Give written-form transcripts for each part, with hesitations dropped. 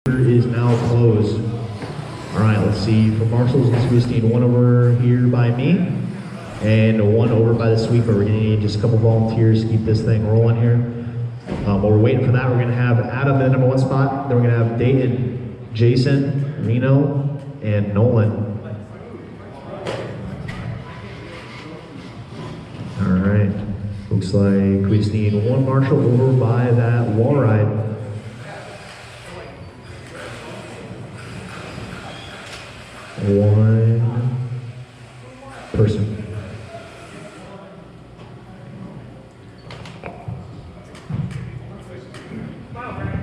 Is now closed. All right, let's see. For marshals, we just need one over here by me and one over by the sweeper. We're gonna need just a couple volunteers to keep this thing rolling here. While we're waiting for that, we're gonna have Adam in the #1 spot. Then we're gonna have Dayton, Jason, Reno, and Nolan. All right, looks like we just need one marshal over by that wall ride. One person.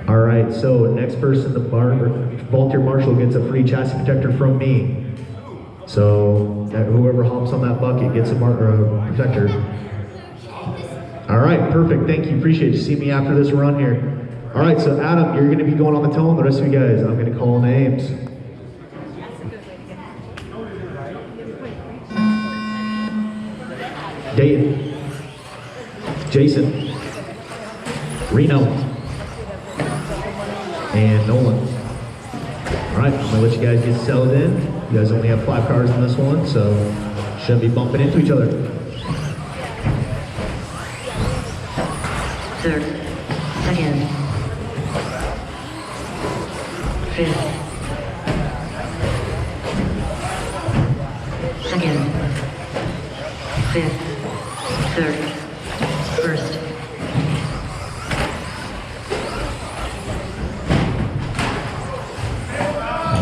All right, so next person, the volunteer marshal gets a free chassis protector from me. So whoever hops on that bucket gets a protector. All right, perfect, thank you, appreciate you. See me after this run here. All right, so Adam, you're gonna be going on the tone. The rest of you guys, I'm gonna call names. Dayton, Jason, Reno, and Nolan. All right, I'm gonna let you guys get settled in. You guys only have 5 cars in this one, so shouldn't be bumping into each other. Third, second, fifth, second, fifth, third, first.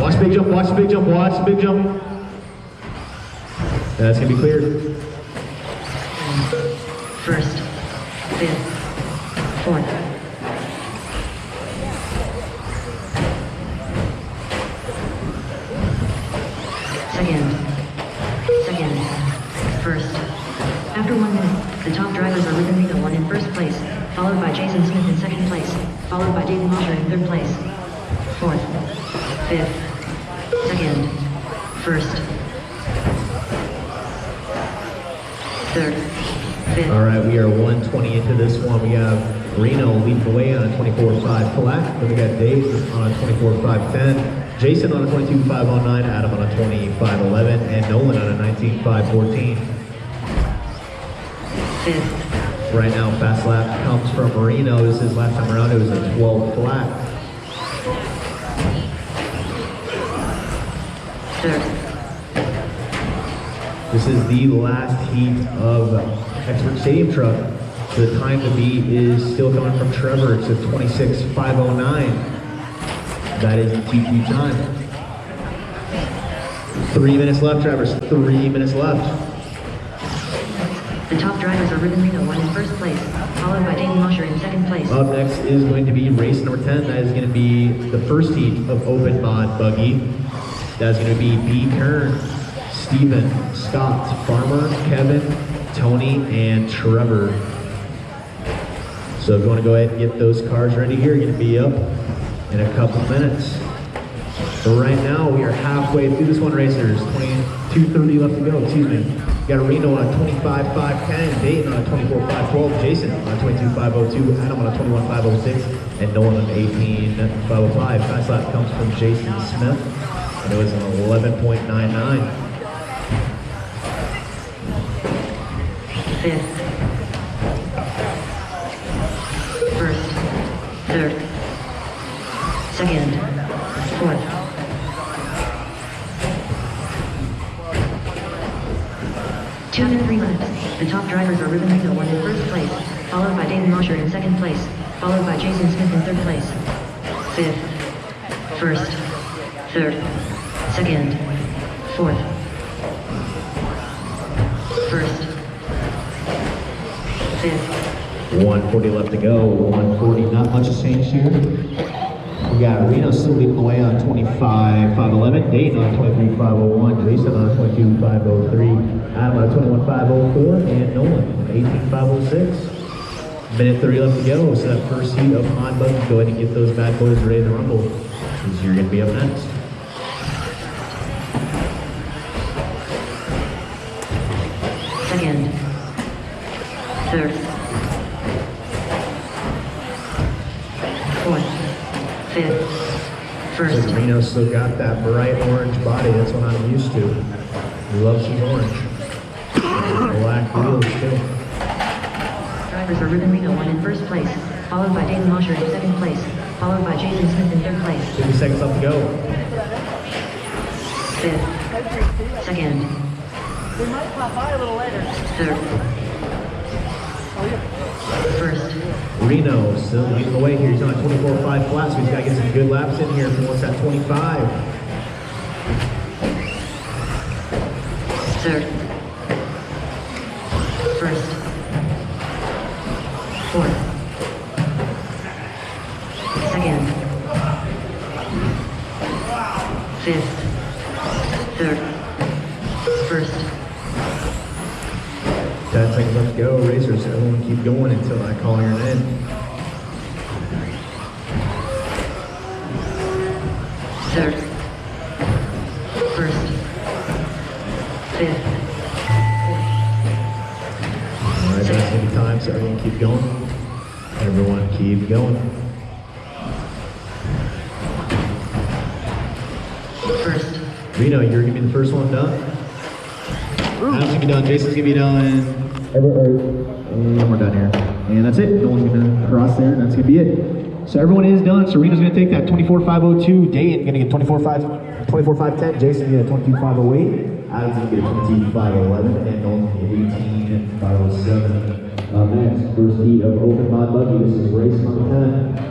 Watch the big jump, watch the big jump, watch the big jump. That's gonna be cleared. First, fifth, fourth. Second, first. After 1 minute, the top drivers are Ruben Reno in first place, followed by Jason Smith in second place, followed by David Mosher in third place. Fourth, fifth, second, first, third, fifth. All right, we are 120 into this one. We have Reno leading the way on a 24.5 flat. Then we got Dave on a 24.510. Jason on a 22.509, Adam on a 25.11, and Nolan on a 19.514. Fifth. Right now, fast lap comes from Marino. This is last time around, it was a 12 flat. Third. This is the last heat of Expert Stadium Truck. The time to beat is still coming from Trevor. It's a 26.509. That is the TQ time. 3 minutes left, Travers. 3 minutes left. The top drivers are Ruben Reno in first place, followed by David Mosher in second place. Up next is going to be race number 10. That is going to be the first heat of Open Mod Buggy. That's going to be B. Kern, Steven, Scott, Farmer, Kevin, Tony, and Trevor. So if you want to go ahead and get those cars ready here, you're going to be up in a couple minutes. So right now, we are halfway through this one, racers. 22:30 left to go, excuse me. We got Reno on a 25.510, Dayton on a 24.512, Jason on a 22.502, Adam on a 21.506, and Nolan on an 18.505. Fast lap comes from Jason Smith, and it was an 11.99. Fifth. First, third, second, fourth. Two and 3 laps. The top drivers are Ruben Reno in first place, followed by David Mosher in second place, followed by Jason Smith in third place. Fifth, first, third, second, fourth, first, fifth. 140 left to go, 140, not much has changed here. We got Reno still leading the way on 25.511, Dayton on 23.501, Jason on 22.503, Adam on 21.504, and Nolan on 18.506. Minute 30 left to go, so that first heat of Mod Buggy, go ahead and get those bad boys ready to rumble, because you're going to be up next. Second, third, fourth, fifth, First. Reno's still got that bright orange body. That's what I'm used to. He loves his orange. Black wheels too. Drivers are Ruben Reno 1 in first place, followed by David Mosher in second place, followed by Jason Smith in third place. 50 seconds left to go. Fifth. Second. We might pop by a little later. Third. First. Reno still leading the way here. He's on a 24.5 flat, so he's got to get some good laps in here if he wants that 25. Third. First. Fourth. Second. Fifth. Third. First. 10 seconds left to go. Racers, everyone keep going until I call your name. Third. First. Fifth. All right, that's any time, so everyone keep going. Everyone keep going. First. Reno, you're gonna be the first one done. Adam's gonna be done. Jason's gonna be done. And we're done here. And that's it. No one's gonna cross there. That's gonna be it. So everyone is done. So Rena's gonna take that 24.502. Dayton gonna get 24.510. Jason gonna get 22.508. Adam's gonna get a 22.511. And Nolan's gonna get 18.507. Next, first heat of open mod buggy. This is race number 10.